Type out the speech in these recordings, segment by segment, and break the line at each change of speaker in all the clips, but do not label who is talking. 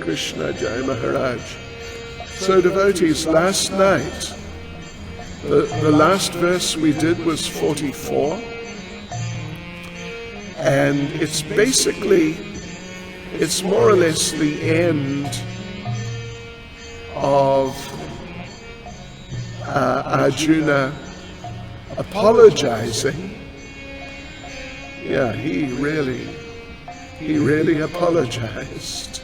Krishna, Jai Maharaj. So devotees, last night, the last verse we did was 44. And it's more or less the end of Arjuna apologizing. Yeah, he really apologized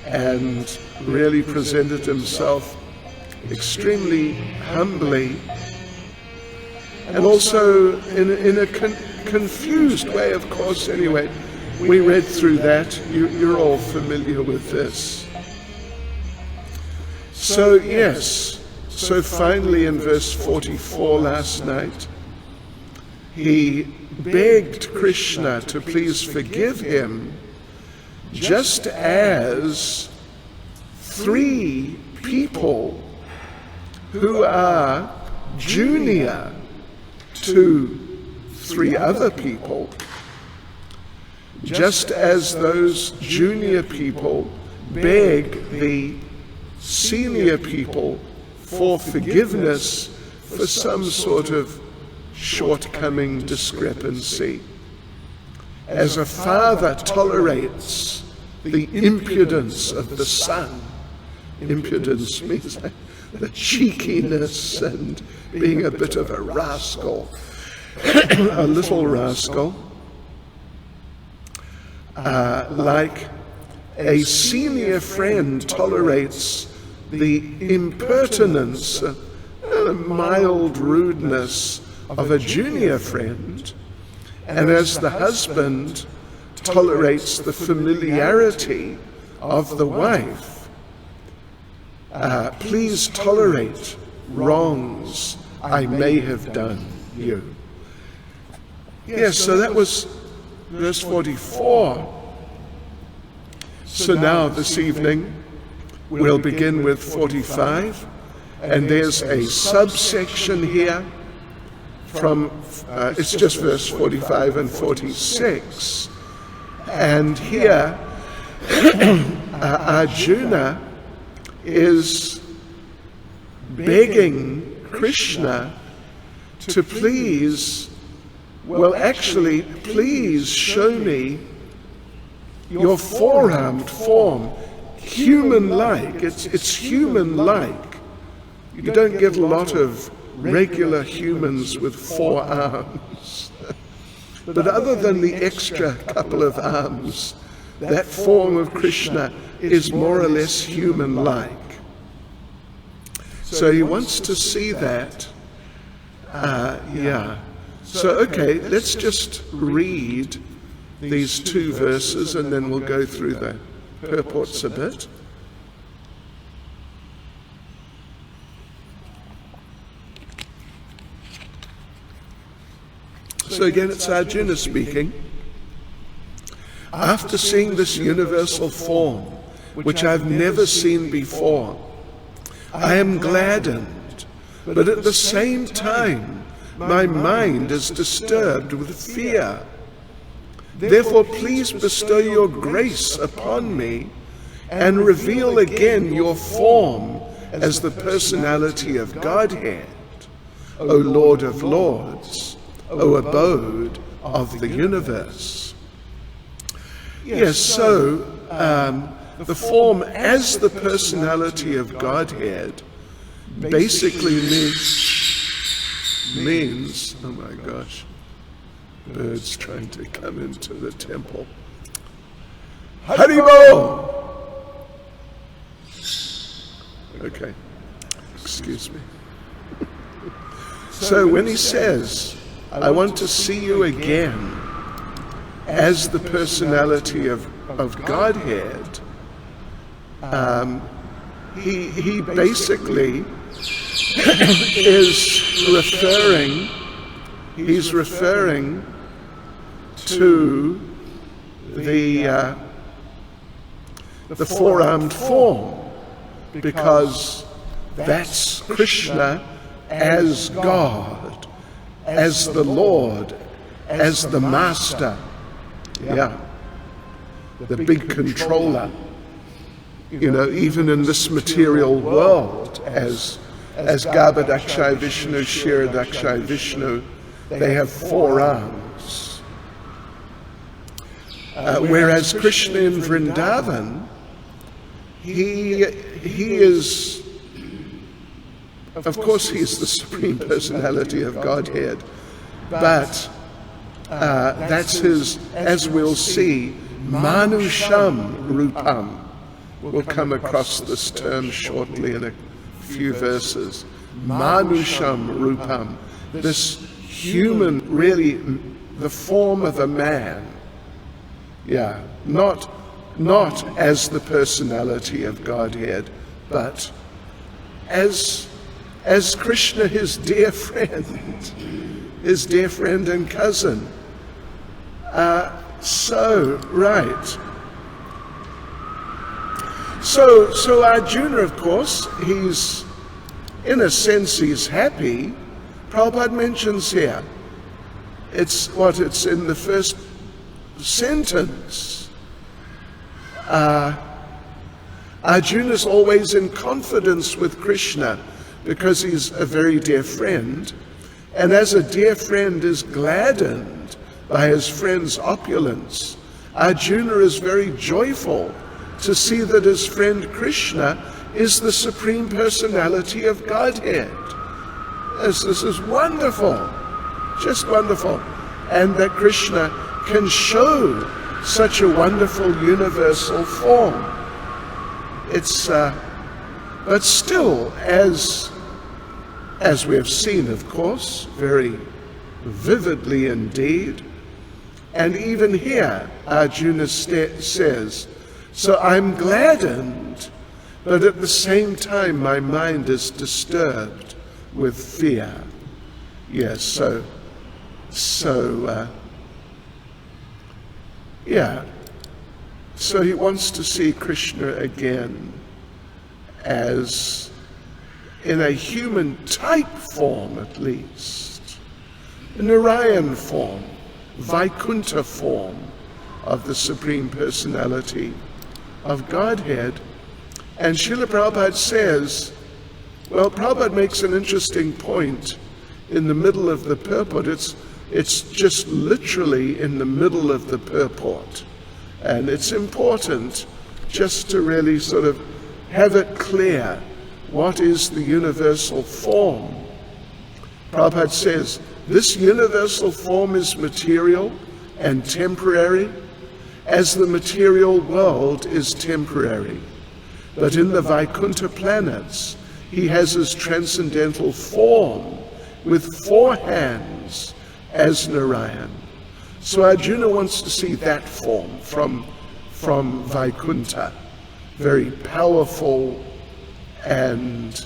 and really presented himself extremely humbly, and also in a confused way, of course. Anyway, we read through that. You're all familiar with this. So yes, so finally in verse 44 last night, he begged Krishna to please forgive him, just as 3 people who are junior to 3 other people, just as those junior people beg the senior people for forgiveness for some sort of shortcoming, discrepancy. As a father tolerates the impudence of the son. Impudence means the cheekiness and being a bit of a rascal, a little rascal, like a senior friend tolerates the impertinence, a mild rudeness of a junior friend, and as the husband tolerates the familiarity of the wife, please tolerate wrongs I may have done you. Yes, so that was verse 44. So now this evening we'll begin with 45, and there's a subsection here from, it's just verse 45 and 46. And here Arjuna is begging Krishna to please, please show me your four-armed form, human-like. It's human-like. You don't get a lot of regular humans with 4 arms. But other than the extra couple of arms, that form of Krishna is more or less human-like. So he wants to see that. So, okay, let's just read these 2 verses and then we'll go through the purports a bit. So again, it's Arjuna speaking. After seeing this universal form, which I've never seen before, I am gladdened, but at the same time, my mind is disturbed with fear. Therefore, please bestow your grace upon me and reveal again your form as the personality of Godhead, O Lord of Lords, O abode of the universe. Yes, so the form as the personality of Godhead basically means, oh my gosh, birds trying to come into the temple. Haribo! Okay, excuse me. So when he says, I want to see you again as the personality of Godhead, he basically is referring to the four-armed form, because that's Krishna as God, as the Lord, as the Master, the big controller. even in this material world, as Garbhadakshay Vishnu, Kshiradakshay Vishnu, they have 4 arms. Whereas Krishna in Vrindavan, he is, of course, he's the Supreme Personality of Godhead, but that's his, as we'll see, Manusham Rupam. We'll come across this term shortly in a few verses. Manusham Rupam, this human, really the form of a man. Yeah, not as the personality of Godhead, but as Krishna, his dear friend and cousin. So Arjuna, of course, he's, in a sense, he's happy. Prabhupada mentions here, it's in the first sentence. Arjuna's always in confidence with Krishna because he's a very dear friend, and as a dear friend is gladdened by his friend's opulence, Arjuna is very joyful to see that his friend Krishna is the Supreme Personality of Godhead. This is wonderful, just wonderful. And that Krishna can show such a wonderful universal form. It's, but still, as we have seen, of course, very vividly indeed, and even here Arjuna says, so I'm gladdened, but at the same time my mind is disturbed with fear. Yes, so he wants to see Krishna again as in a human type form, at least, Narayan form, Vaikuntha form of the Supreme Personality of Godhead. And Srila Prabhupada says, well, Prabhupada makes an interesting point in the middle of the purport. It's just literally in the middle of the purport. And it's important just to really sort of have it clear what is the universal form. Prabhupada says, this universal form is material and temporary, as the material world is temporary. But in the Vaikuntha planets, he has his transcendental form with 4 hands as Narayan. So Arjuna wants to see that form from Vaikuntha, very powerful and,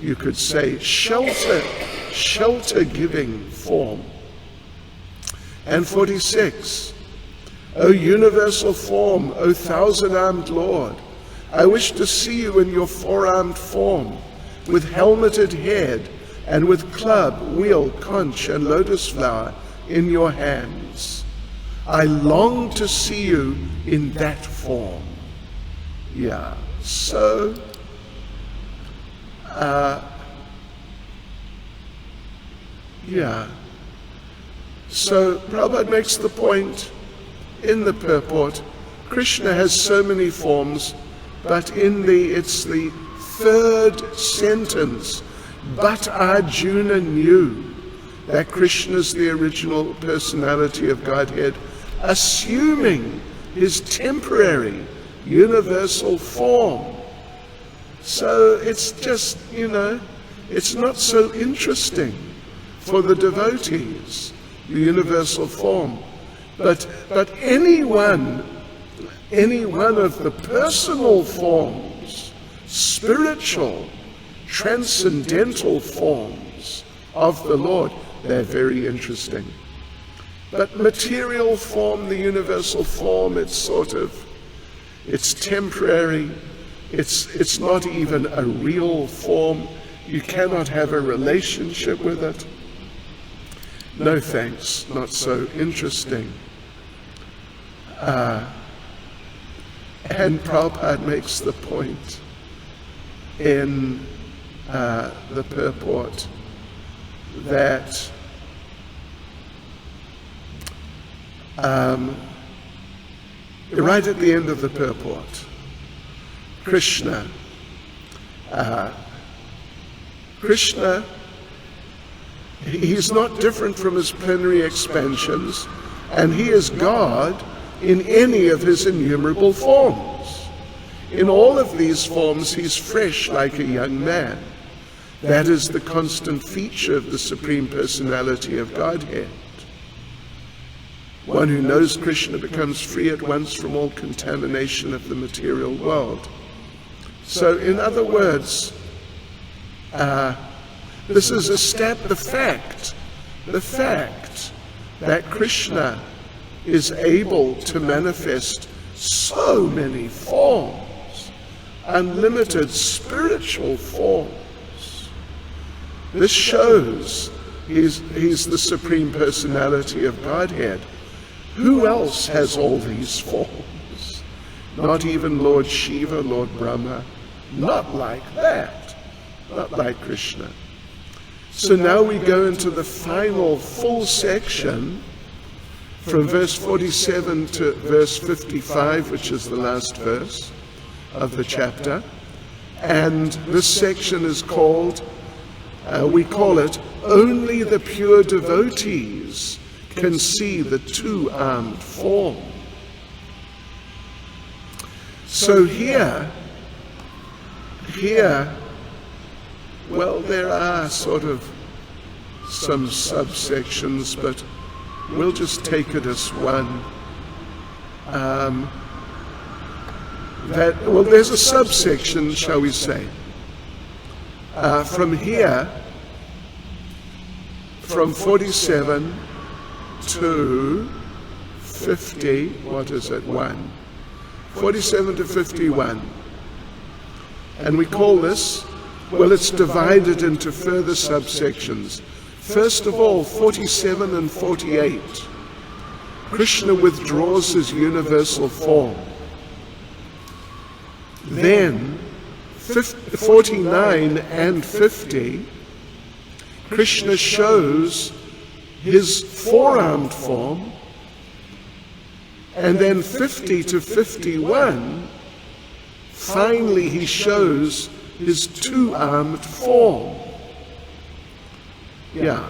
you could say, shelter-giving form. And 46, O universal form, O 1,000-armed Lord, I wish to see you in your 4-armed form, with helmeted head, and with club, wheel, conch, and lotus flower in your hands. I long to see you in that form. Yeah, so, So Prabhupada makes the point in the purport, Krishna has so many forms, but it's the 3rd sentence, but Arjuna knew that Krishna is the original personality of Godhead, assuming his temporary universal form. So it's just, it's not so interesting for the devotees, the universal form. But any one of the personal forms, spiritual, transcendental forms of the Lord, they're very interesting. But material form, the universal form, it's temporary. It's not even a real form. You cannot have a relationship with it. No thanks, not so interesting. And Prabhupada makes the point in the purport that right at the end of the purport, Krishna, he's not different from his plenary expansions, and he is God in any of his innumerable forms. In all of these forms, he's fresh like a young man. That is the constant feature of the Supreme Personality of Godhead. One who knows Krishna becomes free at once from all contamination of the material world. So, in other words, this is the fact that Krishna is able to manifest so many forms, unlimited spiritual forms. This shows he's the Supreme Personality of Godhead. Who else has all these forms? Not even Lord Shiva, Lord Brahma. Not like that. Not like Krishna. So now we go into the final full section from verse 47 to verse 55, which is the last verse of the chapter. And this section is called, we call it, Only the Pure Devotees Can See the Two-Armed Form. So here, well, there are sort of some subsections, but we'll just take it as one. There's a subsection, shall we say, from here, from 47 to 50, what is it, 1? 47 to 51. And we call this, well, it's divided into further subsections. First of all, 47 and 48. Krishna withdraws his universal form. Then, 49 and 50, Krishna shows his four-armed form. And then 50 to 51, finally he shows his two-armed form. Yeah.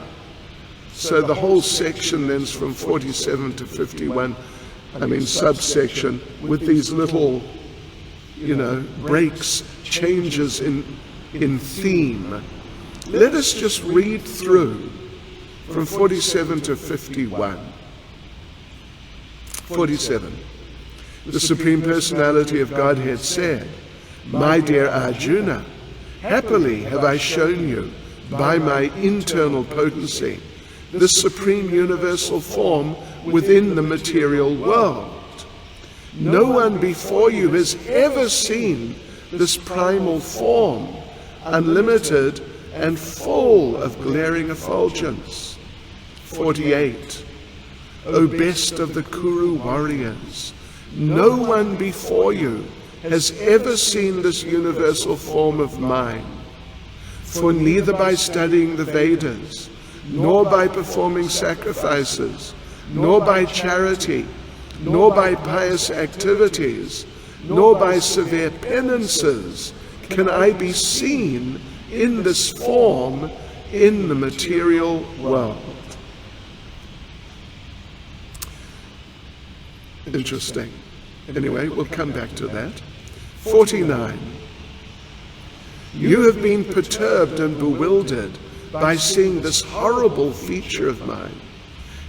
So the whole section then is from 47 to 51, subsection, with these little, breaks, changes in theme. Let us just read through from 47 to 51. 47. The Supreme Personality of Godhead said, "My dear Arjuna, happily have I shown you, by my internal potency, the supreme universal form within the material world. No one before you has ever seen this primal form, unlimited and full of glaring effulgence." 48. O best of the Kuru warriors, no one before you has ever seen this universal form of mine. For neither by studying the Vedas, nor by performing sacrifices, nor by charity, nor by pious activities, nor by severe penances can I be seen in this form in the material world. Interesting. Anyway, we'll come back to that. 49. You have been perturbed and bewildered by seeing this horrible feature of mine.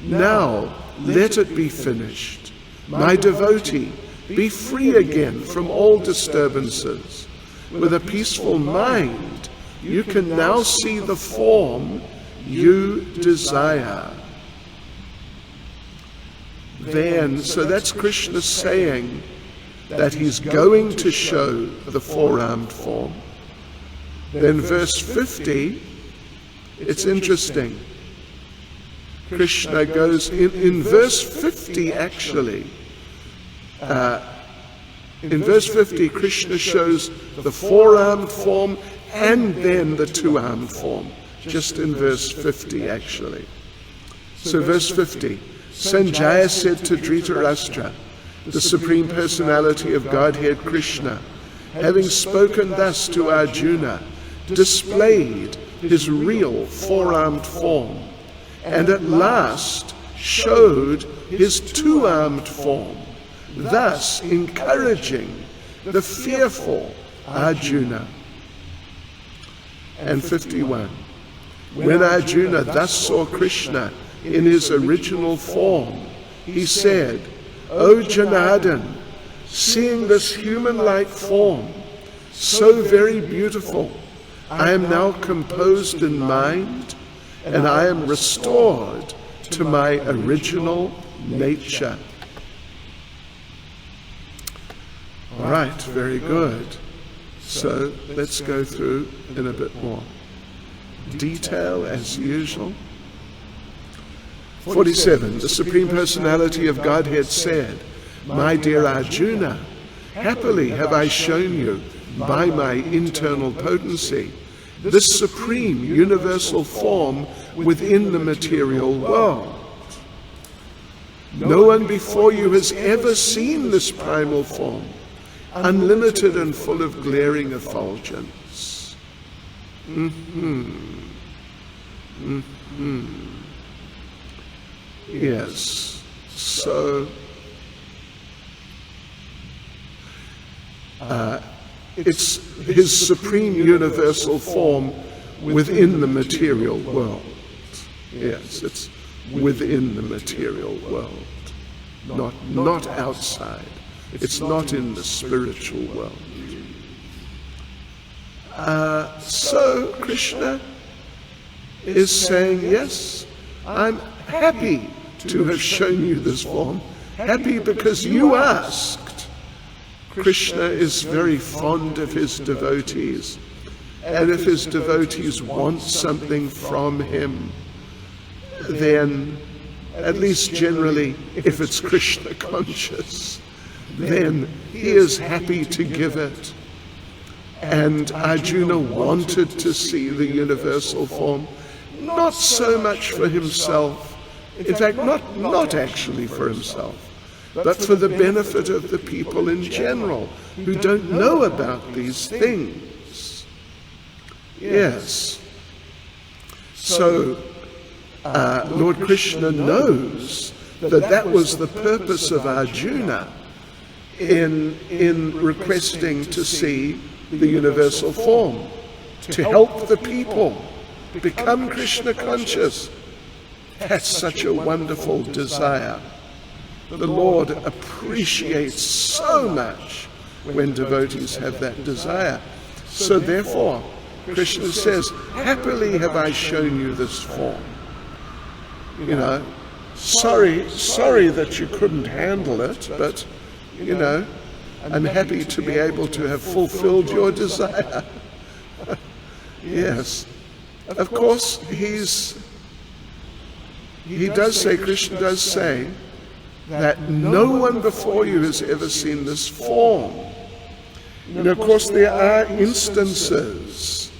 Now let it be finished. My devotee, be free again from all disturbances. With a peaceful mind, you can now see the form you desire. Then, so that's Krishna saying that he's going to show the four-armed form. Then verse 50, it's interesting. Krishna goes, in verse 50 actually, In verse 50, Krishna shows the four-armed form and then the two-armed form, just in verse 50 actually. So verse 50, Sanjaya said to Dhritarashtra, the Supreme Personality of Godhead Krishna, having spoken thus to Arjuna, displayed his real four-armed form, and at last showed his two-armed form, thus encouraging the fearful Arjuna. And 51. When Arjuna thus saw Krishna in his original form, he said, O Janardhan, seeing this human-like form, so very beautiful, I am now composed in mind, and I am restored to my original nature. All right, very good. So let's go through in a bit more detail as usual. 47. The Supreme Personality of Godhead said, My dear Arjuna, happily have I shown you by my internal potency this supreme universal form within the material world. No one before you has ever seen this primal form, unlimited and full of glaring effulgence. Yes, so it's his supreme universal form within the material world. Yes, it's within the material world, not outside. It's not in the spiritual world. So Krishna is saying, yes, I'm happy to have shown you this form, happy because you asked. Krishna is very fond of his devotees, and if his devotees want something from him, then, at least generally, if it's Krishna conscious, then he is happy to give it. And Arjuna wanted to see the universal form, not so much for himself, in fact, not actually for himself, but for the benefit of the people in general who don't know about these things. Yes. So, Lord Krishna knows that was the purpose of Arjuna in requesting to see the universal form, to help the people become Krishna conscious. That's such a wonderful desire. The Lord appreciates so much when devotees have that desire. So therefore, Krishna says, happily have I shown you this form. You know, sorry that you couldn't handle it, but, you know, I'm happy to be able to have fulfilled your desire. Yes. Of course, Krishna does say that no one before you has ever seen this form. And of course, there are instances,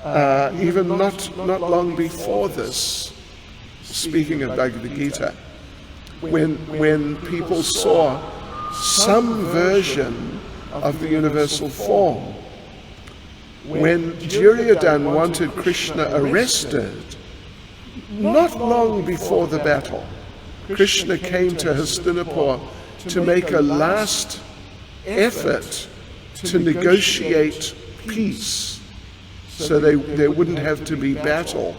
even not long before this, speaking of Bhagavad Gita, when people saw some version of the universal form. When Duryodhana wanted Krishna arrested, not long before the battle, Krishna came to Hastinapur to make a last effort to negotiate peace so there wouldn't have to be battle.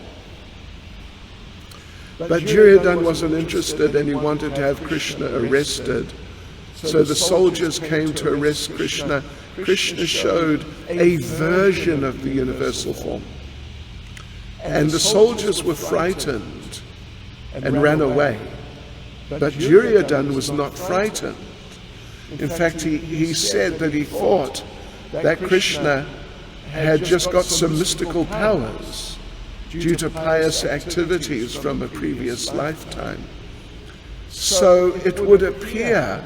But Duryodhana wasn't interested, and he wanted to have Krishna arrested. So the soldiers came to arrest Krishna. Krishna showed a version of the universal form. And the soldiers were frightened and ran away. But Duryodhana was not frightened. In fact, he said that he thought that Krishna had just got some mystical powers due to pious activities from a previous lifetime. So it would appear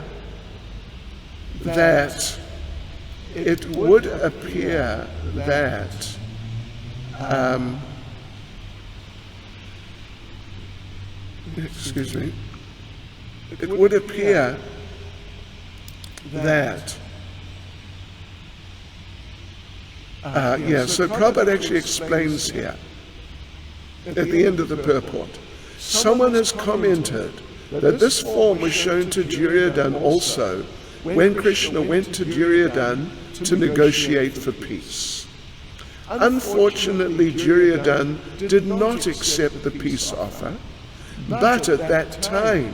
that it would appear that it would appear that so Prabhupada actually explains here at the end of the purport. Someone has commented that this form was shown to Duryodhana also when Krishna went to Duryodhana to negotiate for peace. Unfortunately, Duryodhana did not accept the peace offer, but at that time,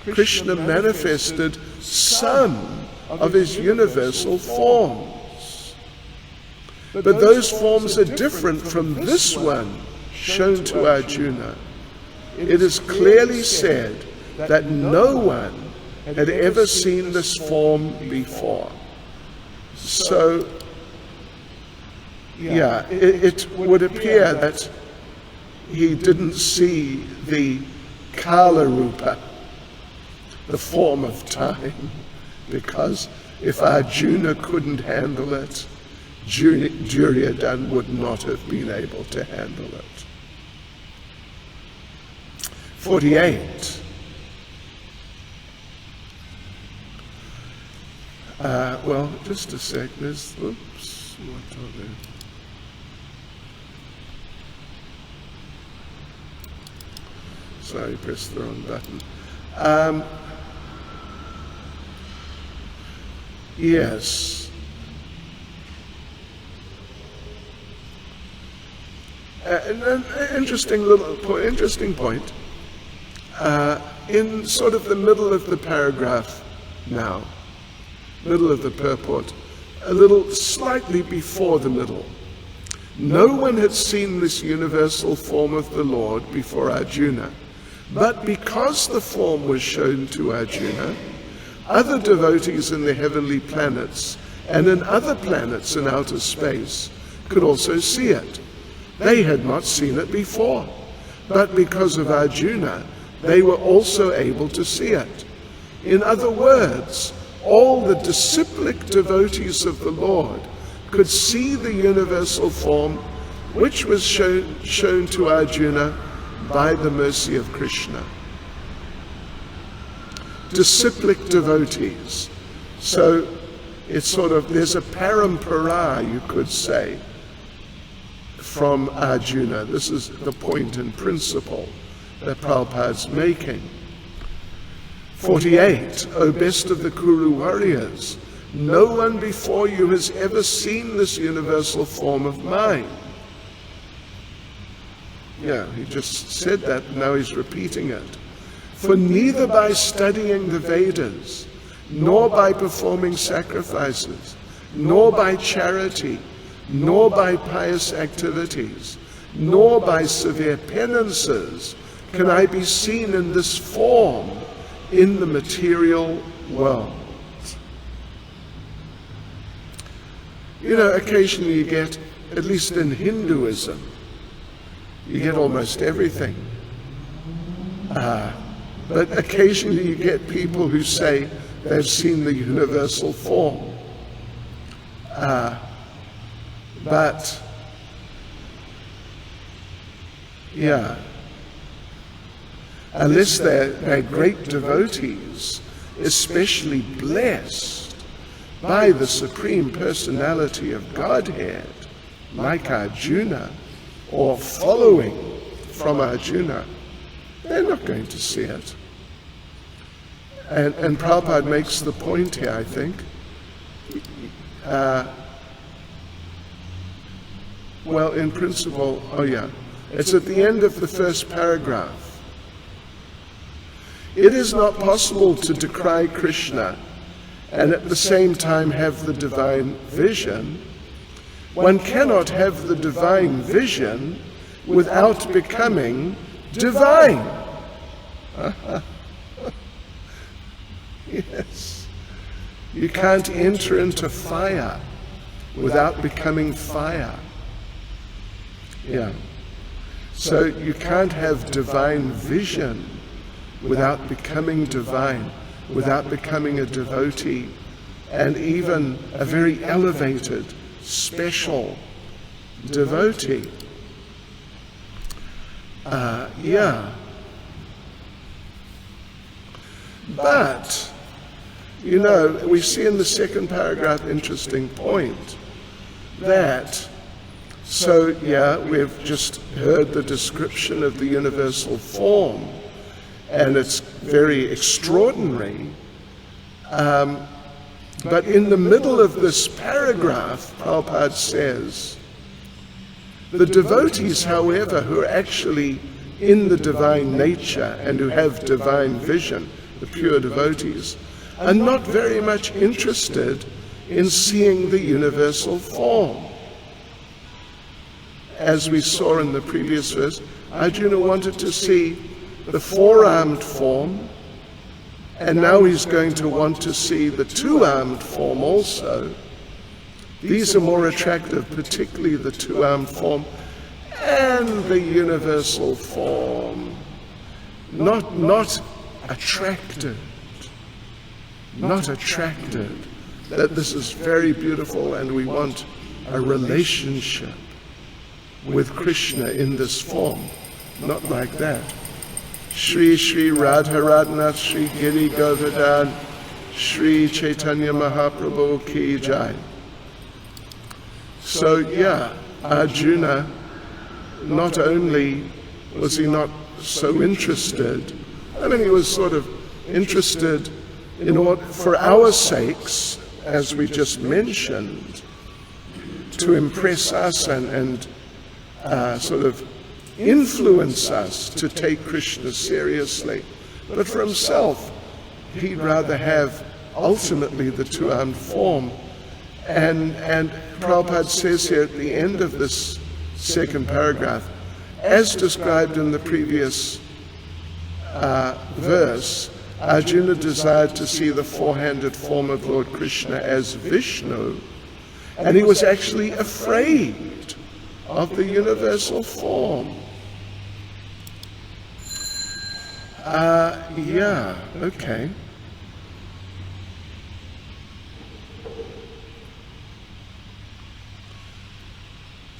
Krishna manifested some of his universal forms. But those forms are different from this one shown to Arjuna. It is clearly said that no one had ever seen this form before. So, it would appear that he didn't see the Kala Rupa, the form of time, because if Arjuna couldn't handle it, Duryodhana would not have been able to handle it. 48. Well, just a sec. There's, oops, what are they? Sorry, pressed the wrong button. Yes. An interesting point. In sort of the middle of the paragraph now, middle of the purport, a little slightly before the middle. No one had seen this universal form of the Lord before Arjuna, but because the form was shown to Arjuna, other devotees in the heavenly planets and in other planets in outer space could also see it. They had not seen it before, but because of Arjuna, they were also able to see it. In other words, all the disciplic devotees of the Lord could see the universal form which was shown to Arjuna by the mercy of Krishna. Disciplic devotees. So it's sort of, there's a parampara, you could say, from Arjuna. This is the point and principle that Prabhupada's making. 48, O best of the Kuru warriors, no one before you has ever seen this universal form of mine. Yeah, he just said that, now he's repeating it. For neither by studying the Vedas, nor by performing sacrifices, nor by charity, nor by pious activities, nor by severe penances can I be seen in this form in the material world. You know, occasionally you get, at least in Hinduism, you get almost everything. But occasionally you get people who say they've seen the universal form. But, yeah, unless they're great devotees, especially blessed by the Supreme Personality of Godhead, like Arjuna, or following from Arjuna, they're not going to see it. And Prabhupada makes the point here, I think. Well, in principle, it's at the end of the first paragraph. It is not possible to decry Krishna and at the same time have the divine vision. One cannot have the divine vision without becoming divine. Yes. You can't enter into fire without becoming fire. Yeah. So you can't have divine vision without becoming divine, without becoming a devotee and even a very elevated, special devotee. But, we see in the second paragraph, interesting point, that, we've just heard the description of the universal form, and it's very extraordinary. But in the middle of this paragraph, Prabhupada says, the devotees, however, who are actually in the divine nature and who have divine vision, the pure devotees, are not very much interested in seeing the universal form. As we saw in the previous verse, Arjuna wanted to see the four-armed form, and now he's going to want to see the two-armed form also. These are more attractive, particularly the two-armed form and the universal form. Not attracted. Not attracted. That this is very beautiful and we want a relationship with Krishna in this form. Not like that. Shri Shri Radharanath Shri Giri Govardhan Shri Caitanya Mahaprabhu Ki Jai. So Arjuna, not only was he not so interested, he was sort of interested in order, for our sakes, as we just mentioned, to impress us and sort of influence us to take Krishna seriously. But for himself, he'd rather have ultimately the two-armed form. And Prabhupada says here at the end of this second paragraph, as described in the previous verse, Arjuna desired to see the four-handed form of Lord Krishna as Vishnu, and he was actually afraid of the universal form. Okay.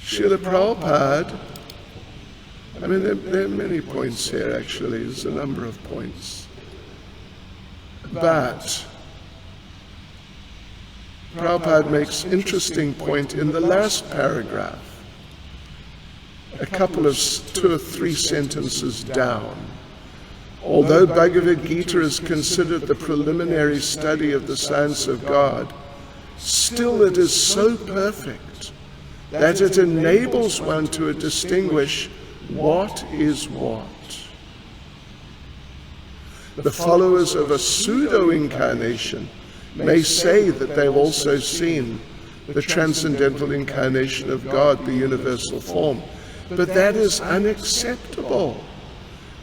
Srila Prabhupada, there are many points here actually, there's a number of points. But Prabhupada makes interesting point in the last paragraph, a couple of 2 or 3 sentences down. Although Bhagavad Gita is considered the preliminary study of the science of God, still it is so perfect that it enables one to distinguish what is what. The followers of a pseudo-incarnation may say that they've also seen the transcendental incarnation of God, the universal form, but that is unacceptable,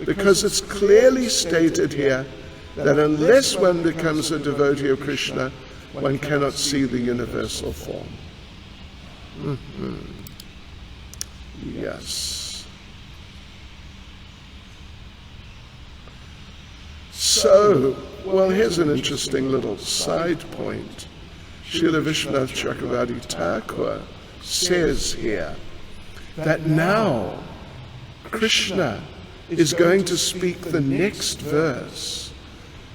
because it's clearly stated here that unless one becomes a devotee of Krishna, one cannot see the universal form. Yes. So, here's an interesting little side point. Srila Vishwanath Chakravarti Thakur says here that now Krishna is going to speak the next verse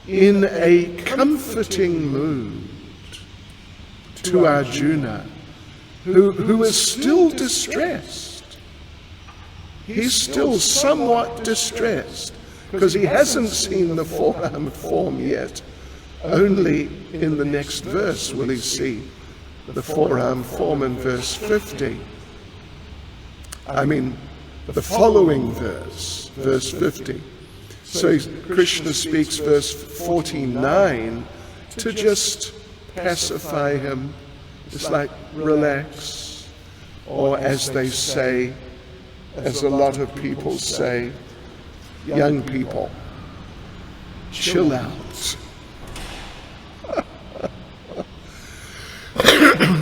in a comforting mood to Arjuna, who is still distressed. He's still somewhat distressed because he hasn't seen the four-armed form yet. Only in the next verse will he see the four-armed form in verse 50. The following verse, verse 50. So Krishna speaks verse 49 to just pacify him, just like relax, or as they say, as a lot of people say, young people, chill out.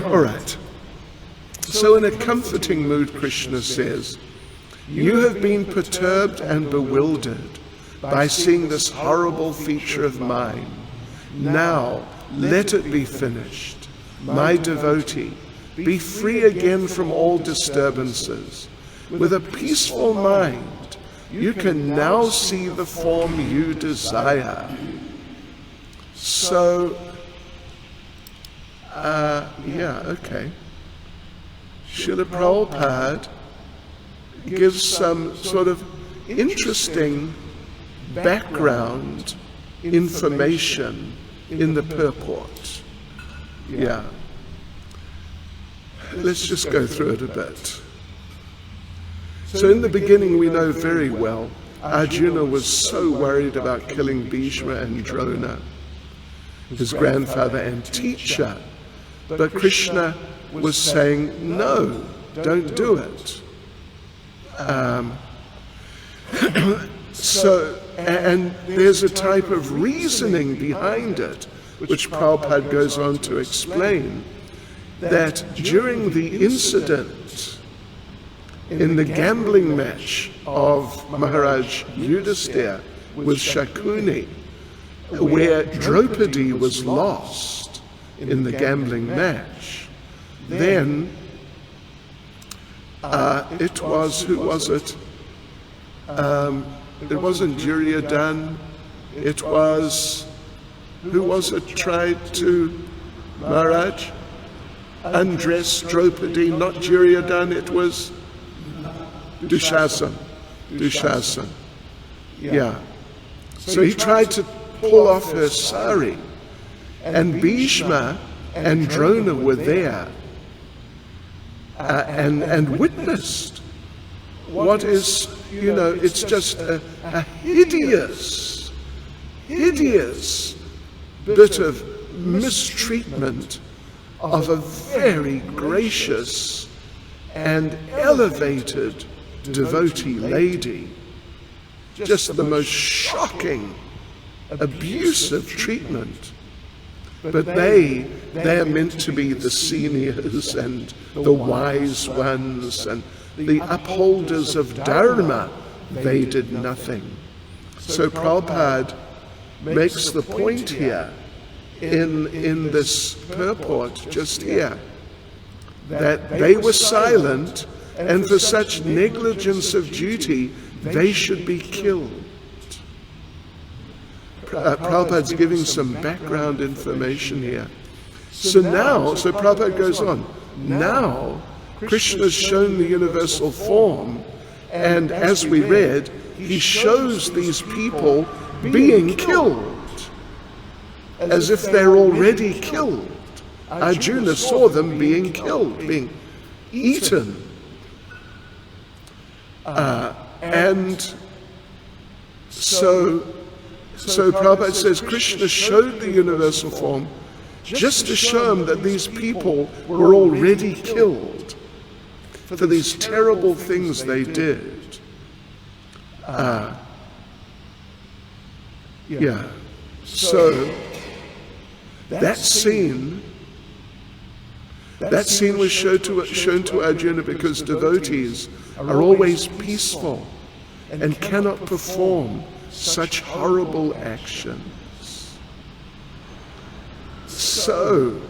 All right. So in a comforting mood, Krishna says, you have been perturbed and bewildered by seeing this horrible feature of mine. Now, let it be finished. My devotee, be free again from all disturbances. With a peaceful mind, you can now see the form you desire. So, okay. Srila Prabhupada gives some sort of interesting background information in the purport. Yeah. Let's just go through it a bit. So in the beginning we know very well Arjuna was so worried about killing Bhishma and Drona, his grandfather and teacher, but Krishna was saying, no, don't do it. And there's a type of reasoning behind it, which Prabhupada goes on to explain, that during the incident in the gambling match of Maharaj Yudhisthira with Shakuni, where Draupadi was lost in the gambling match, then it was, who was it? It wasn't Duryodhana, it was, who was it tried to, Maharaj, undress Draupadi, not Duryodhana, it was Dushasana. Yeah. So he tried to pull off her sari, and Bhishma and Drona were there and witnessed what is, it's just a hideous bit of mistreatment of a very gracious and elevated devotee lady. Just the most shocking, abusive treatment. But they're meant to be the seniors and the wise ones and the upholders of Dharma. They did nothing. So Prabhupada makes the point here in this purport just here, that they were silent, and for such negligence of duty they should be killed. Prabhupada's giving some background information here. So Prabhupada goes on, now Krishna's shown the universal form, and as we read, he shows these people being killed, as if they're already killed. Arjuna saw them being killed, being eaten. And so Prabhupada says Krishna showed the universal form just to show him that these people were already killed for these terrible things they did. So that scene was shown to Arjuna because devotees are always peaceful and cannot perform such horrible actions. So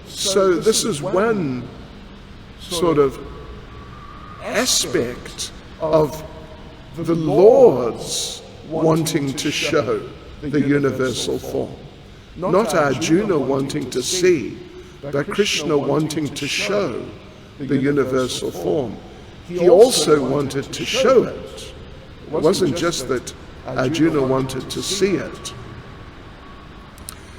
this is one sort of aspect of the Lord's wanting to show the universal form. Not Arjuna wanting to see, but Krishna wanting to show the universal form. He also wanted to show it. It wasn't just that Arjuna wanted to see it.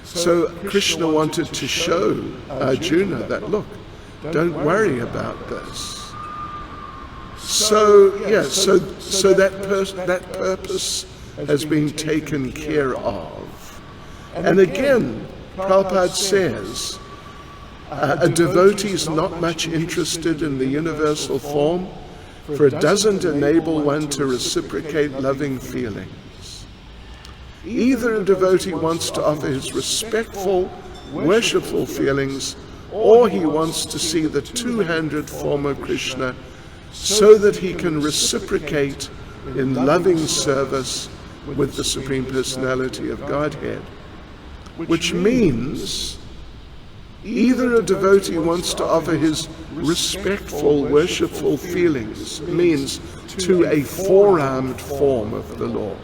So Krishna wanted to show Arjuna that, look, don't worry about this. So that purpose has been taken care of. And again, Prabhupada says, a devotee is not much interested in the universal form, for it doesn't enable one to reciprocate loving feelings. Either a devotee wants to offer his respectful, worshipful feelings, or he wants to see the two-handed form of Krishna so that he can reciprocate in loving service with the Supreme Personality of Godhead. Which means Either a devotee wants to offer his respectful, worshipful feelings, means to a four-armed form of the Lord.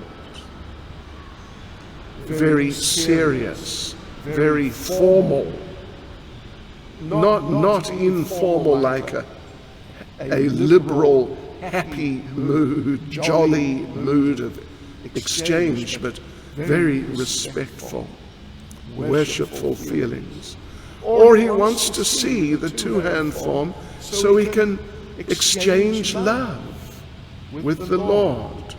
Very serious, very formal, not informal like a liberal, happy mood, jolly mood of exchange, but very respectful, worshipful feelings. Or he wants to see the two-hand form so he can exchange love with the Lord.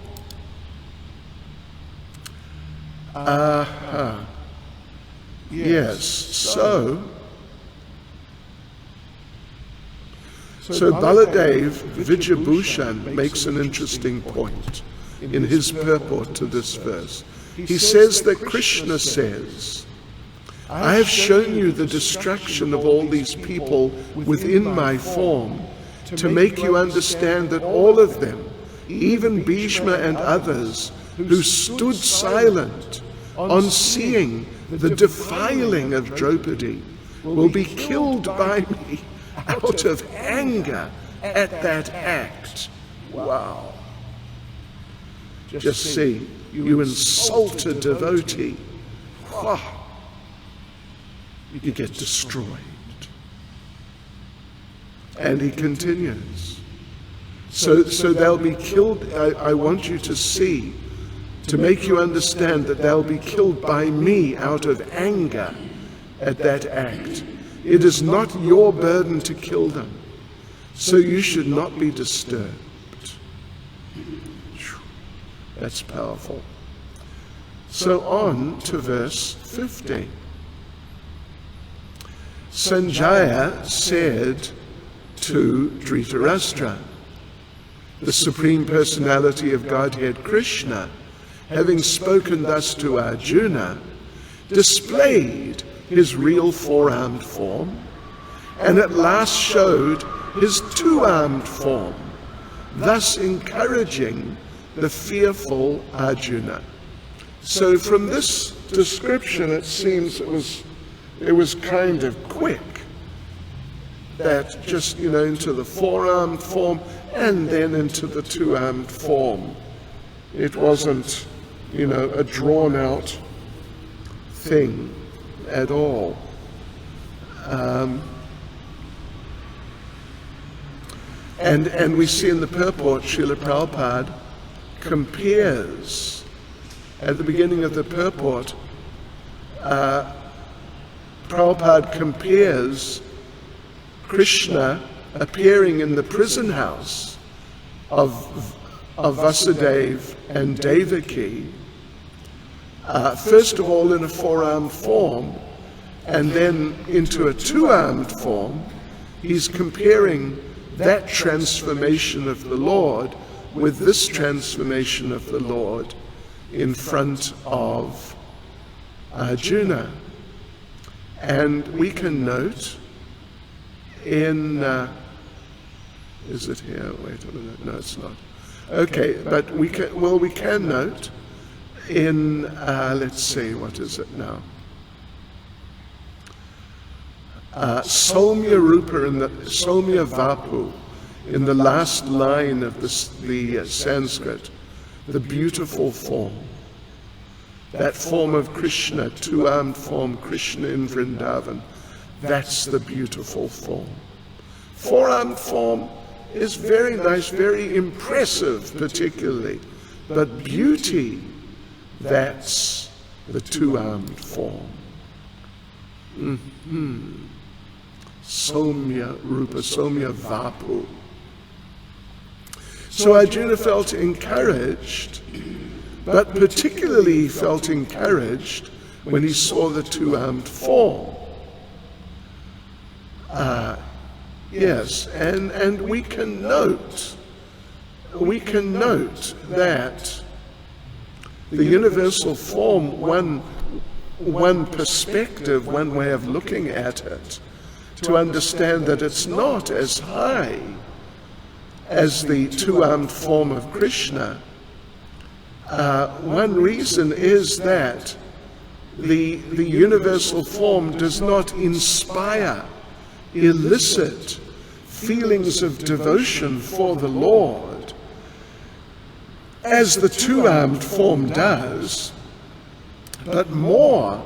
Yes, so Baladev Vijayabhushan makes an interesting point in his purport to this verse. He says that Krishna says, I have shown you the destruction of all these people within my form to make you understand that all of them, even Bhishma and others, who stood silent on seeing the defiling of Draupadi, will be killed by me out of anger at that act. Wow. Just see, you insult a devotee. Wow. You get destroyed. And he continues. So they'll be killed. I want you to see, to make you understand that they'll be killed by me out of anger at that act. It is not your burden to kill them, so you should not be disturbed. That's powerful. So on to verse 50. Sanjaya said to Dhritarashtra, the Supreme Personality of Godhead Krishna, having spoken thus to Arjuna, displayed his real four-armed form, and at last showed his two-armed form, thus encouraging the fearful Arjuna. So from this description, it seems it was kind of quick, that just, into the four-armed form and then into the two-armed form. It wasn't, a drawn-out thing at all. And we see in the purport, Srila Prabhupada compares, at the beginning of the purport, Prabhupada compares Krishna appearing in the prison house of Vasudeva and Devaki, first of all in a four-armed form, and then into a two-armed form. He's comparing that transformation of the Lord with this transformation of the Lord in front of Arjuna. And we can note in, is it here? Wait a minute, no it's not. Okay, but we can note in, let's see, what is it now? Soumya Rupa in the Soumya Vapu, in the last line of the Sanskrit, the beautiful form. That form of Krishna, two-armed form, Krishna in Vrindavan, that's the beautiful form. Four-armed form is very nice, very impressive particularly, but beauty, that's the two-armed form. Soumya Rupa, Soumya Vapu. So Arjuna felt encouraged, but particularly he felt encouraged when he saw the two-armed form. Yes, and we can note that the universal form, one perspective, one way of looking at it, to understand that it's not as high as the two-armed form of Krishna. One reason is that the universal form does not inspire, elicit feelings of devotion for the Lord, as the two-armed form does, but more,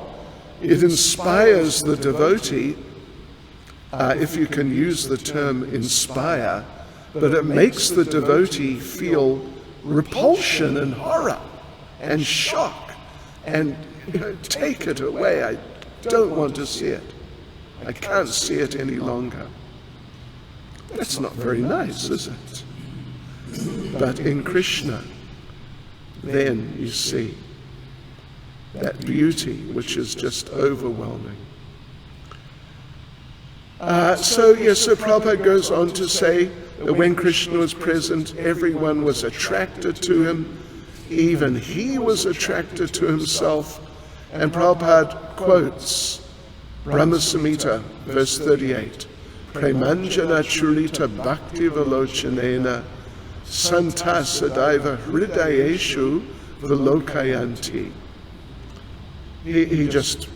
it inspires the devotee, if you can use the term inspire, but it makes the devotee feel repulsion and horror and shock and, take it away, I don't want to see it. I can't see it any longer. That's not very nice, is it? But in Krishna, then you see that beauty which is just overwhelming. So Prabhupada goes on to say that when Krishna was present, everyone was attracted to him. Even he was attracted to himself. And Prabhupada quotes Brahma Samhita, verse 38, Premanjana churita bhakti velochanena santa sadaiva hridayeshu velokayanti. He just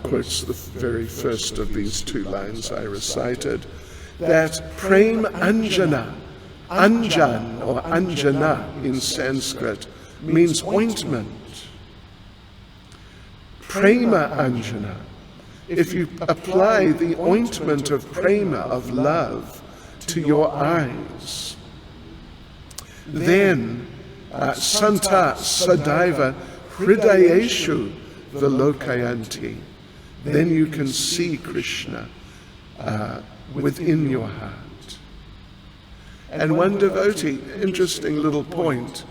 quotes the very first of these two lines I recited, that Prem Anjana, Anjan or Anjana in Sanskrit, means ointment. Prema Anjana. If you apply the ointment of prema, of love, to your eyes, then Santa Sadaiva Hridayeshu Velokayanti, then you can see Krishna within your heart. And one devotee, interesting little point,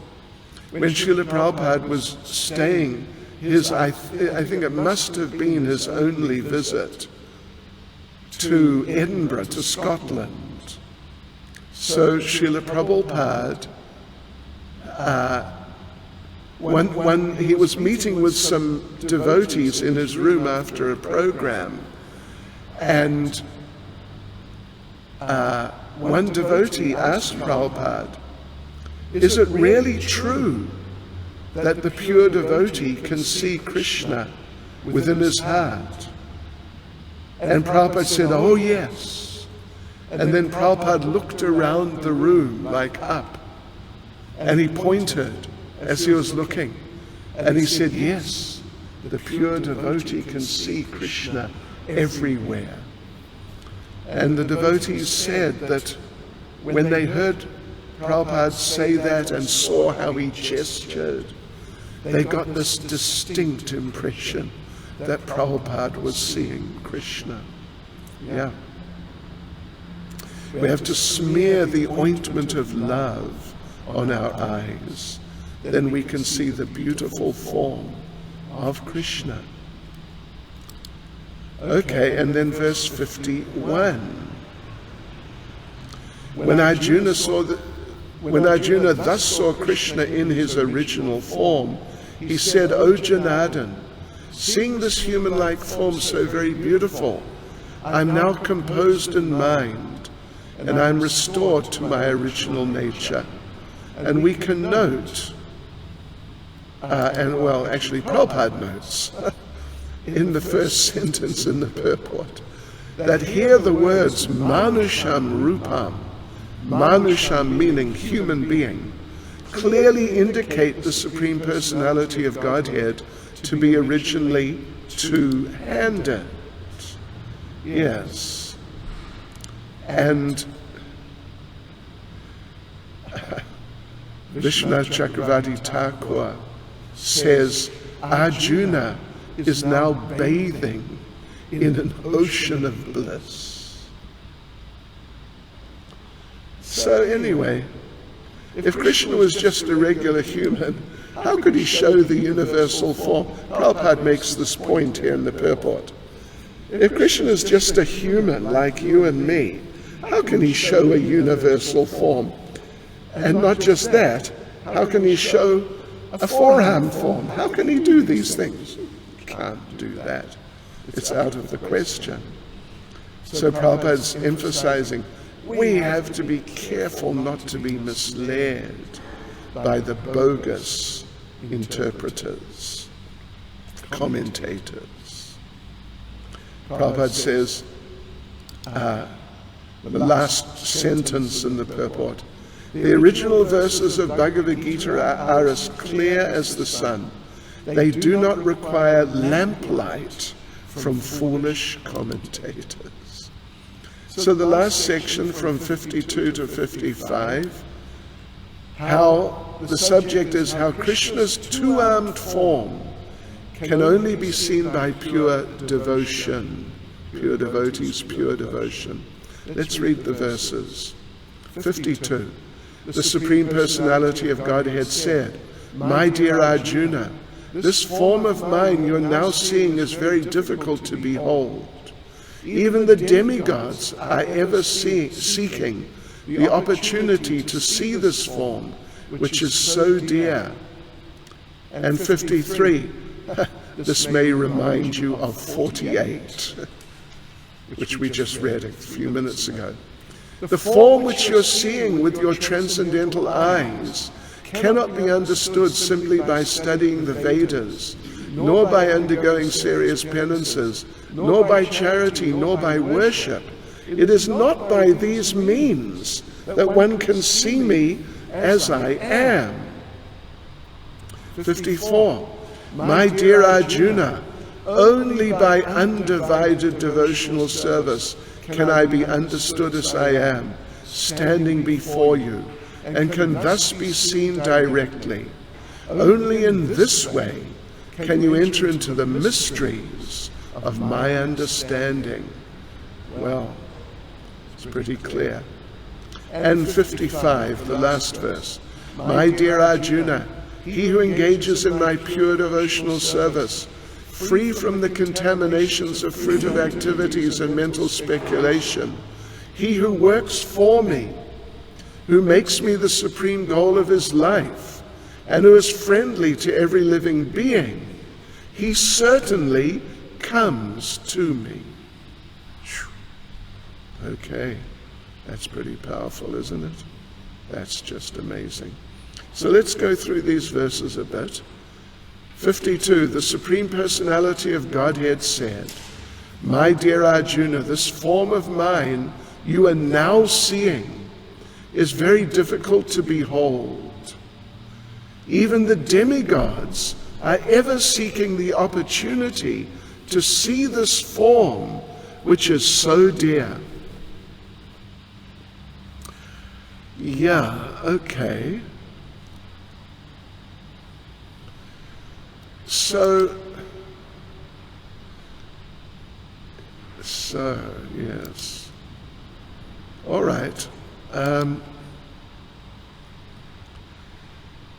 when Srila Prabhupada was staying I think it must have been his only visit to Edinburgh, to Scotland. So Srila Prabhupada, he was meeting with some devotees in his room after a program, and one devotee asked Prabhupada, is it really true that the pure devotee can see Krishna within his heart? And Prabhupada said, oh yes. And then Prabhupada looked around the room, like up, and he pointed as he was looking, and he said, yes, the pure devotee can see Krishna everywhere. And the devotees said that when they heard Prabhupada say that and saw how he gestured, they got this distinct impression that Prabhupada was seeing Krishna. Yeah. We have to smear the ointment of love on our eyes. Then we can see the beautiful form of Krishna. Okay, and then verse 51. When Arjuna thus saw Krishna in his original form, he said, O Janardhan, seeing this human-like form so very beautiful, I'm now composed in mind, and I'm restored to my original nature. And we can note, Prabhupada notes, in the first sentence in the purport, that here the words Manusham Rupam, Manusham meaning human being, clearly indicate the Supreme Personality of Godhead to be originally two-handed. Yes. And Vishwanath Chakravarti Thakur says Arjuna is now bathing in an ocean of bliss. So anyway, if Krishna was just a regular human, how could he show the universal form? Prabhupada makes this point here in the purport. If Krishna is just a human like you and me, how can he show a universal form? And not just that, how can he show a four-armed form? How can he do these things? He can't do that. It's out of the question. So Prabhupada's emphasizing, we have to be careful not to be misled by the bogus interpreters. commentators. Prabhupada says, the last sentence in the purport, the original verses of Bhagavad Gita are as clear as the sun. They do not require lamplight from foolish commentators. So the last section from 52 to 55, how the subject is how Krishna's two-armed form can only be seen by pure devotion. Pure devotees, pure devotion. Let's read the verses. 52. The Supreme Personality of Godhead said, "My dear Arjuna, this form of mine you're now seeing is very difficult to behold. Even the demigods are ever seeking the opportunity to see this form, which is so dear." And 53, this may remind you of 48, which we just read a few minutes ago. The form which you're seeing with your transcendental eyes cannot be understood simply by studying the Vedas, nor by undergoing serious penances, nor by charity, nor by worship. It is not by these means that one can see me as I am. 54. My dear Arjuna, only by undivided devotional service can I be understood as I am, standing before you, and can thus be seen directly. Only in this way can you enter into the mysteries of my understanding. Well, it's pretty clear. And 55, the last verse. My dear Arjuna, he who engages in my pure devotional service, free from the contaminations of fruitive activities and mental speculation, he who works for me, who makes me the supreme goal of his life, and who is friendly to every living being, he certainly comes to me. Okay, that's pretty powerful, isn't it? That's just amazing. So let's go through these verses a bit. 52, the Supreme Personality of Godhead said, "My dear Arjuna, this form of mine you are now seeing is very difficult to behold. Even the demigods are ever seeking the opportunity to see this form which is so dear." Yeah, okay. So, yes. All right.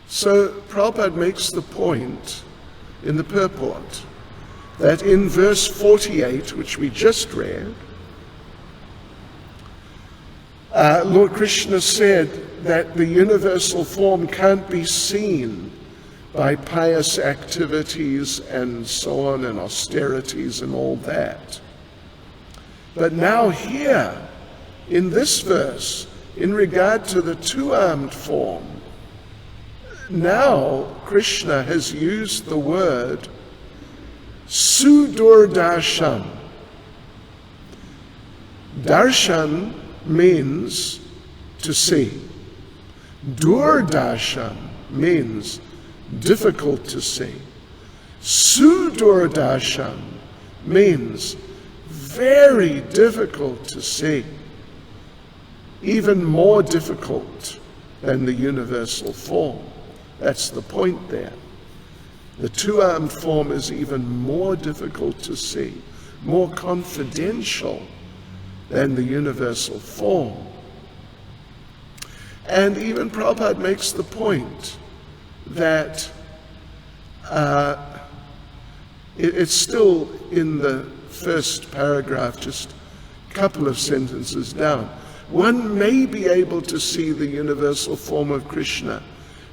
So Prabhupada makes the point in the purport that in verse 48, which we just read, Lord Krishna said that the universal form can't be seen by pious activities and so on, and austerities and all that. But now here, in this verse, in regard to the two-armed form, now Krishna has used the word sudurdarshan. Darshan means to see. Durdarshan means difficult to see. Sudurdarshan means very difficult to see. Even more difficult than the universal form. That's the point there. The two-armed form is even more difficult to see, more confidential than the universal form. And even Prabhupada makes the point that it's still in the first paragraph, just a couple of sentences down. One may be able to see the universal form of Krishna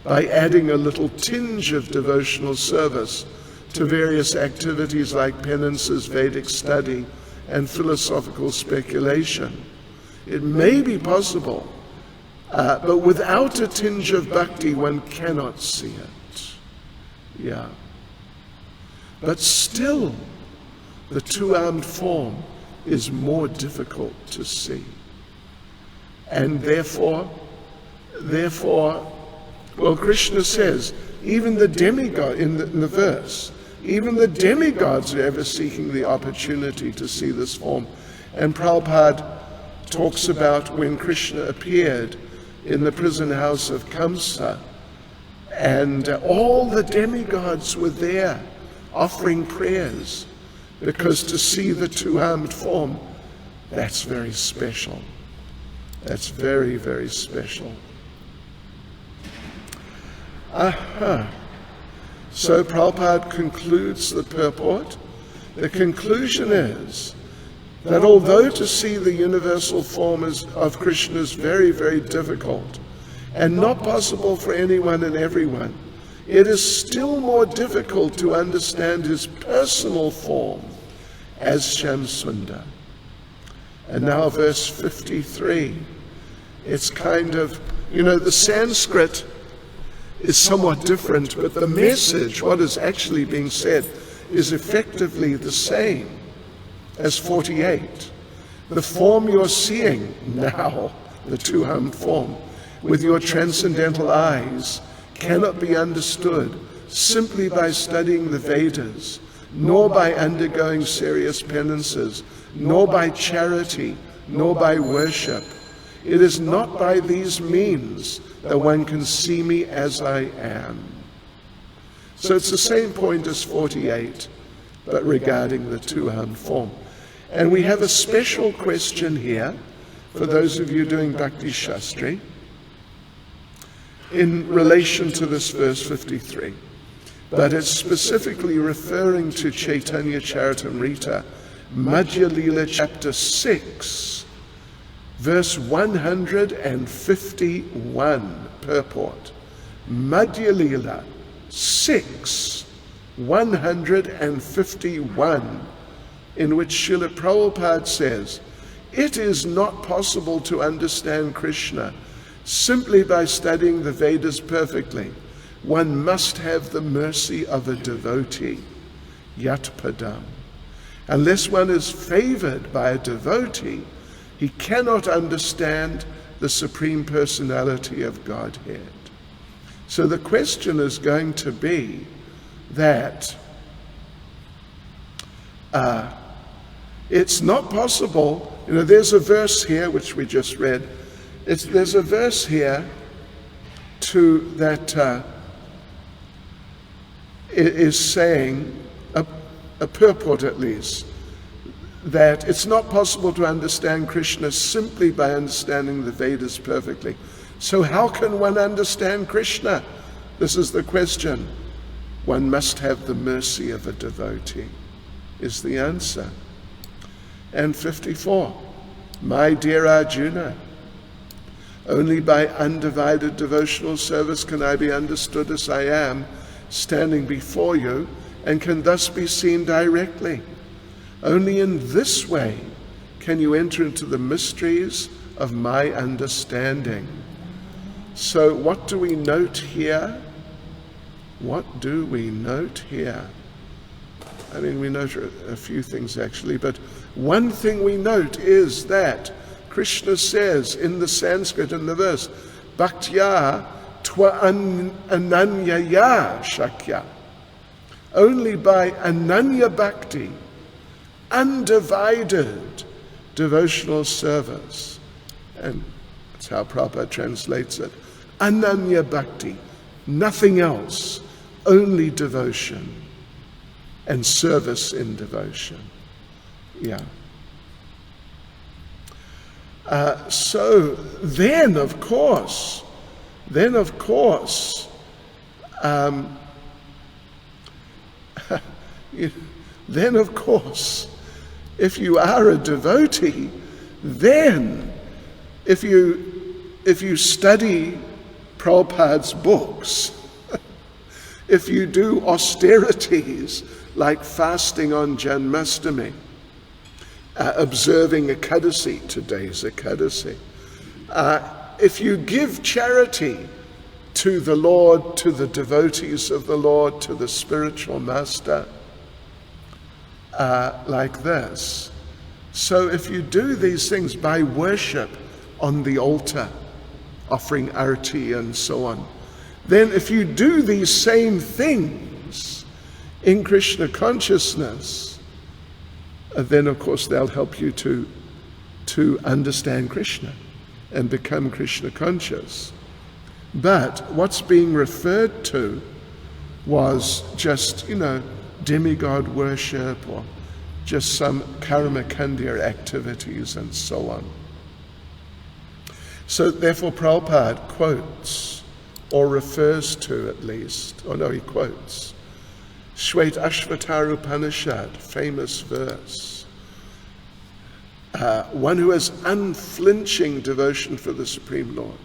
by adding a little tinge of devotional service to various activities like penances, Vedic study, and philosophical speculation. It may be possible, but without a tinge of bhakti, one cannot see it. Yeah. But still, the two-armed form is more difficult to see. And therefore, well, Krishna says, even the demigod, in the verse, even the demigods are ever seeking the opportunity to see this form. And Prabhupada talks about when Krishna appeared in the prison house of Kamsa, and all the demigods were there offering prayers, because to see the two-armed form, that's very special. That's very, very special. So Prabhupada concludes the purport. The conclusion is that although to see the universal form of Krishna is very, very difficult and not possible for anyone and everyone, it is still more difficult to understand his personal form as Shamsundar. And now verse 53. It's kind of, the Sanskrit is somewhat different, but the message, what is actually being said, is effectively the same as 48. The form you're seeing now, the two-armed form, with your transcendental eyes, cannot be understood simply by studying the Vedas, nor by undergoing serious penances, nor by charity, nor by worship. It is not by these means that one can see me as I am. So it's the same point as 48, but regarding the two-armed form. And we have a special question here for those of you doing Bhakti Shastri in relation to this verse 53. But it's specifically referring to Caitanya Charitamrita, Madhya Lila chapter 6, verse 151, purport. Madhya Lila 6, 151, in which Srila Prabhupada says, it is not possible to understand Krishna simply by studying the Vedas perfectly. One must have the mercy of a devotee, yat padam. Unless one is favored by a devotee, he cannot understand the Supreme Personality of Godhead. So the question is going to be that it's not possible, there's a verse here which we just read, there's a verse here that is saying, a purport at least, that it's not possible to understand Krishna simply by understanding the Vedas perfectly. So how can one understand Krishna? This is the question. One must have the mercy of a devotee, is the answer. And 54, my dear Arjuna, only by undivided devotional service can I be understood as I am, standing before you, and can thus be seen directly. Only in this way can you enter into the mysteries of my understanding. So what do we note here? What do we note here? We note a few things actually, but one thing we note is that Krishna says in the Sanskrit in the verse, Bhaktya tva ananyaya shakya. Only by ananya bhakti, undivided devotional service. And that's how Prabhupada translates it. Ananya bhakti, nothing else, only devotion and service in devotion. So then of course, if you are a devotee, then if you study Prabhupada's books, if you do austerities like fasting on Janmashtami, observing Ekadasi, today's Ekadasi, if you give charity to the Lord, to the devotees of the Lord, to the spiritual master, like this. So if you do these things by worship on the altar, offering arti and so on, then if you do these same things in Krishna consciousness, then of course they'll help you to understand Krishna and become Krishna conscious. But what's being referred to was just, demigod worship or just some karma kandya activities and so on. So therefore Prabhupada quotes, or refers to at least, he quotes, Shwet Ashvatar Upanishad, famous verse. One who has unflinching devotion for the Supreme Lord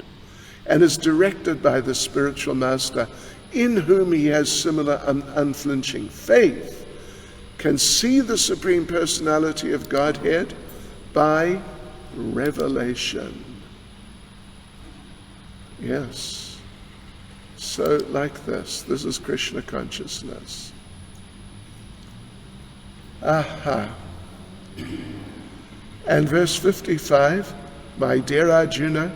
and is directed by the spiritual master in whom he has similar unflinching faith can see the Supreme Personality of Godhead by revelation. Yes. So like this is Krishna consciousness. Aha. And verse 55, my dear Arjuna,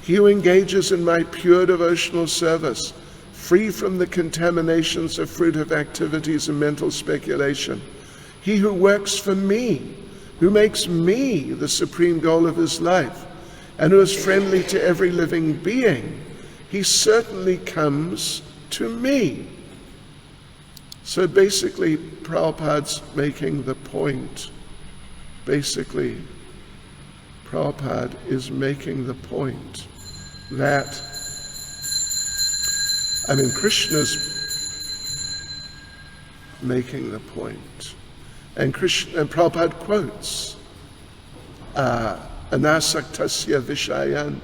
he who engages in my pure devotional service, free from the contaminations of fruitive activities and mental speculation, he who works for me, who makes me the supreme goal of his life, and who is friendly to every living being, he certainly comes to me. So basically, Prabhupada's making the point. Basically, Prabhupada is making the point that, Krishna's making the point. And Prabhupada quotes, Anasaktasya vishayan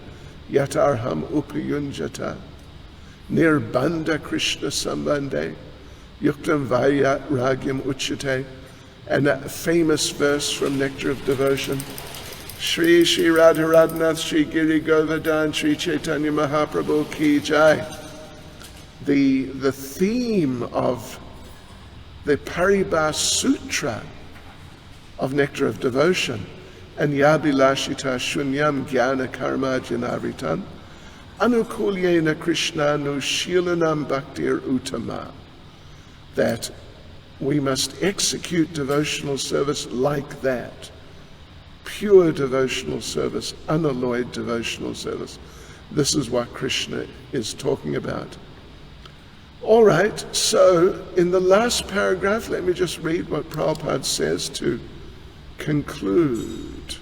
yatarham upayunjata nirbandha Krishna sambandhe yuktam vaya ragyam uchate. And a famous verse from Nectar of Devotion, Shri Shri Radharadhanath Shri Giri Govardhan Shri Caitanya Mahaprabhu Ki Jai. The theme of the Paribhas Sutra of Nectar of Devotion, and Yabilashita Shunyam Jnana Karma Janaritan Anukulyena Krishna Nushilanam Bhaktir Uttama, that we must execute devotional service like that. Pure devotional service, unalloyed devotional service. This is what Krishna is talking about. All right, so in the last paragraph, let me just read what Prabhupada says to conclude.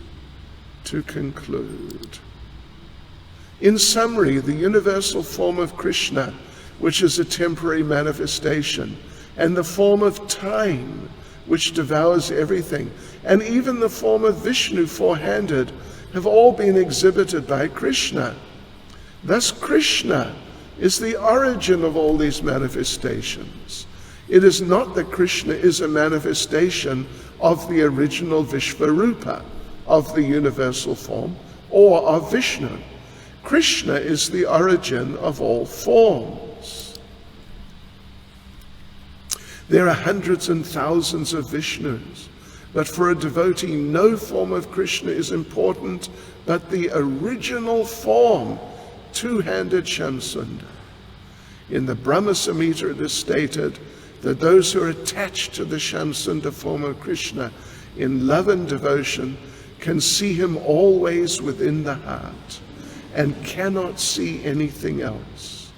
In summary, the universal form of Krishna, which is a temporary manifestation, and the form of time, which devours everything, and even the form of Vishnu four-handed, have all been exhibited by Krishna. Thus Krishna is the origin of all these manifestations. It is not that Krishna is a manifestation of the original Vishvarupa, of the universal form, or of Vishnu. Krishna is the origin of all forms. There are hundreds and thousands of Vishnus, but for a devotee, no form of Krishna is important but the original form, two-handed Shamsundar. In the Brahma Samhita it is stated that those who are attached to the Shamsundar form of Krishna in love and devotion can see him always within the heart and cannot see anything else.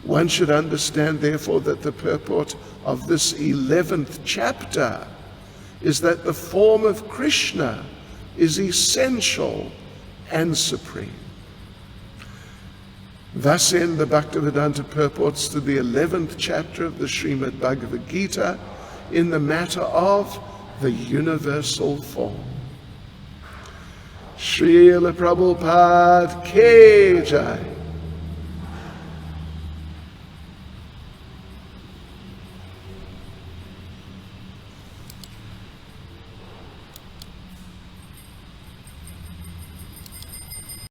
One should understand, therefore, that the purport of this 11th chapter is that the form of Krishna is essential and supreme. Thus end the Bhaktivedanta purports to the 11th chapter of the Srimad Bhagavad Gita in the matter of the universal form. Srila Prabhupada Ki Jai.